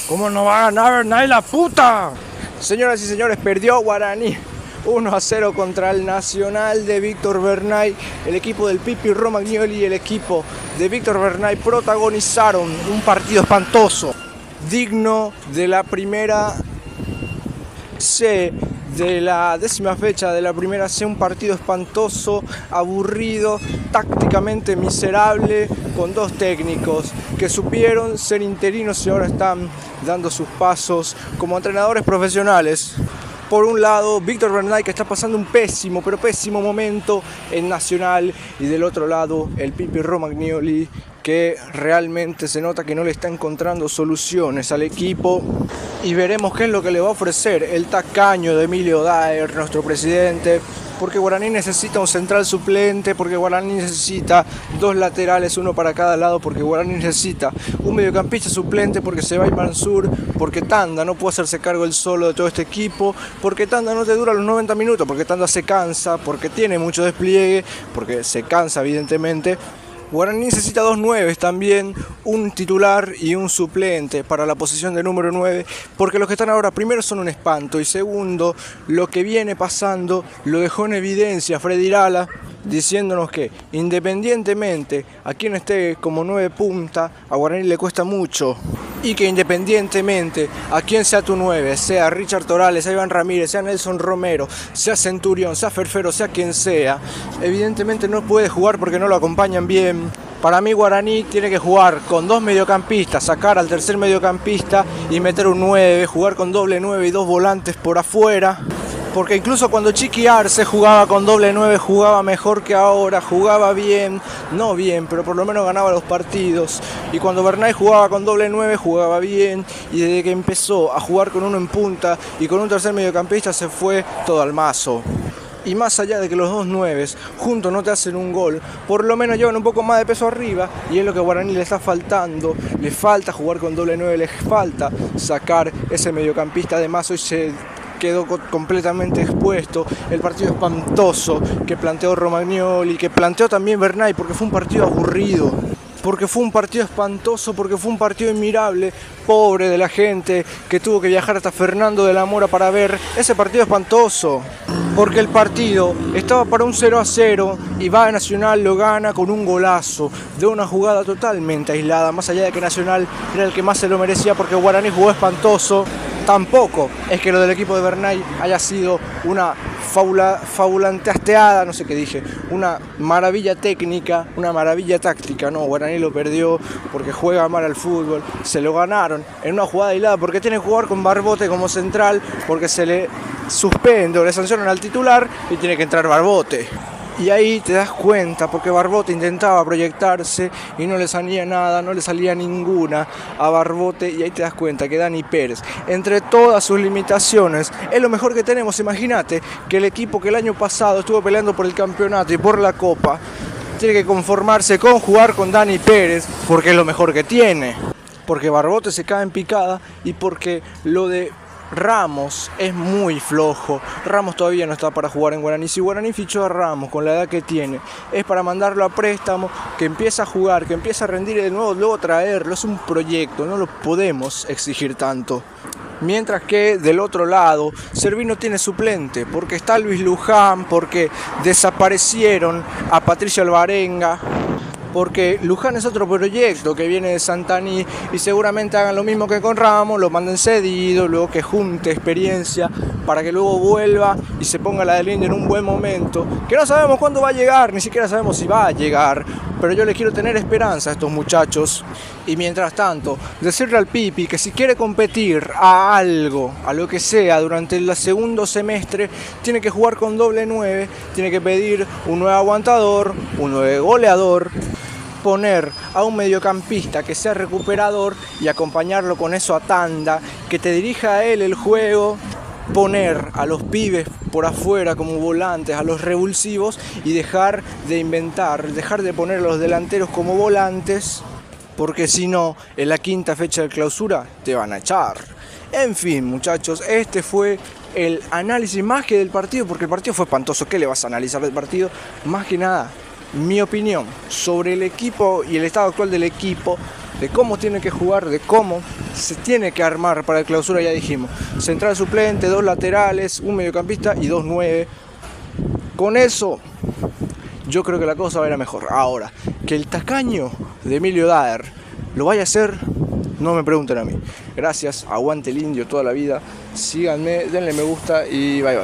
¿Cómo no va a ganar Bernay la puta? Señoras y señores, perdió Guaraní 1-0 contra el Nacional de Víctor Bernay. El equipo del Pipi Romagnoli y el equipo de Víctor Bernay protagonizaron un partido espantoso, digno de la primera C, de la 10ª fecha de la primera C, un partido espantoso, aburrido, tácticamente miserable, con dos técnicos que supieron ser interinos y ahora están dando sus pasos como entrenadores profesionales. Por un lado, Víctor Bernay, que está pasando un pésimo, pero pésimo momento en Nacional, y del otro lado, el Pipi Romagnoli, que realmente se nota que no le está encontrando soluciones al equipo, y veremos qué es lo que le va a ofrecer el tacaño de Emilio Daer, nuestro presidente, porque Guaraní necesita un central suplente, porque Guaraní necesita dos laterales, uno para cada lado, porque Guaraní necesita un mediocampista suplente, porque se va Mansur, porque Tanda no puede hacerse cargo él solo de todo este equipo, porque Tanda no te dura los 90 minutos, porque Tanda se cansa, porque tiene mucho despliegue, porque se cansa evidentemente. Guaraní necesita dos 9 también, un titular y un suplente para la posición de número 9, porque los que están ahora primero son un espanto y segundo, lo que viene pasando lo dejó en evidencia Freddy Irala, diciéndonos que independientemente a quien esté como 9 punta, a Guaraní le cuesta mucho, y que independientemente a quien sea tu 9, sea Richard Torales, sea Iván Ramírez, sea Nelson Romero, sea Centurión, sea Ferfero, sea quien sea, evidentemente no puede jugar porque no lo acompañan bien. Para mí Guaraní tiene que jugar con dos mediocampistas, sacar al tercer mediocampista y meter un 9, jugar con doble 9 y dos volantes por afuera. Porque incluso cuando Chiqui Arce jugaba con doble 9, jugaba mejor que ahora, jugaba bien, no bien, pero por lo menos ganaba los partidos. Y cuando Bernay jugaba con doble 9, jugaba bien, y desde que empezó a jugar con uno en punta y con un tercer mediocampista se fue todo al mazo. Y más allá de que los dos 9 juntos no te hacen un gol, por lo menos llevan un poco más de peso arriba, y es lo que a Guaraní le está faltando. Le falta jugar con doble 9, le falta sacar ese mediocampista de mazo, y se quedó completamente expuesto. El partido espantoso que planteó Romagnoli, que planteó también Bernay, porque fue un partido aburrido, porque fue un partido espantoso, porque fue un partido inmirable, pobre de la gente que tuvo que viajar hasta Fernando de la Mora para ver ese partido espantoso, porque el partido estaba para un 0-0 y va a Nacional, lo gana con un golazo de una jugada totalmente aislada, más allá de que Nacional era el que más se lo merecía porque Guaraní jugó espantoso. Tampoco es que lo del equipo de Bernay haya sido una fabulanteasteada, no sé qué dije, una maravilla técnica, una maravilla táctica. No, Guaraní lo perdió porque juega mal al fútbol, se lo ganaron en una jugada aislada porque tiene que jugar con Barbote como central, porque se le suspende o le sancionan al titular y tiene que entrar Barbote. Y ahí te das cuenta, porque Barbote intentaba proyectarse y no le salía nada, no le salía ninguna a Barbote, y ahí te das cuenta que Dani Pérez, entre todas sus limitaciones, es lo mejor que tenemos. Imagínate que el equipo que el año pasado estuvo peleando por el campeonato y por la Copa, tiene que conformarse con jugar con Dani Pérez, porque es lo mejor que tiene, porque Barbote se cae en picada y porque lo de Ramos es muy flojo. Ramos todavía no está para jugar en Guaraní. Si Guaraní fichó a Ramos con la edad que tiene, es para mandarlo a préstamo, que empiece a jugar, que empiece a rendir y de nuevo luego traerlo. Es un proyecto, no lo podemos exigir tanto. Mientras que del otro lado, Servino tiene suplente, porque está Luis Luján, porque desaparecieron a Patricio Alvarenga, porque Luján es otro proyecto que viene de Santaní y seguramente hagan lo mismo que con Ramos, lo manden cedido, luego que junte experiencia para que luego vuelva y se ponga la del Indio en un buen momento, que no sabemos cuándo va a llegar, ni siquiera sabemos si va a llegar, pero yo les quiero tener esperanza a estos muchachos. Y mientras tanto, decirle al Pipi que si quiere competir a algo, a lo que sea, durante el segundo semestre, tiene que jugar con doble 9, tiene que pedir un 9 aguantador, un 9 goleador, poner a un mediocampista que sea recuperador y acompañarlo con eso a Tanda, que te dirija a él el juego, poner a los pibes por afuera como volantes, a los revulsivos, y dejar de inventar, dejar de poner a los delanteros como volantes, porque si no, en la quinta fecha de clausura te van a echar. En fin, muchachos, este fue el análisis más que del partido, porque el partido fue espantoso. ¿Qué le vas a analizar del partido? Más que nada, mi opinión sobre el equipo y el estado actual del equipo, de cómo tiene que jugar, de cómo se tiene que armar para el clausura. Ya dijimos, central suplente, 2 laterales, un mediocampista y 2 9. Con eso yo creo que la cosa va a ir a mejor. Ahora, que el tacaño de Emilio Daer lo vaya a hacer, no me pregunten a mí. Gracias, aguante el indio toda la vida. Síganme, denle me gusta y bye bye.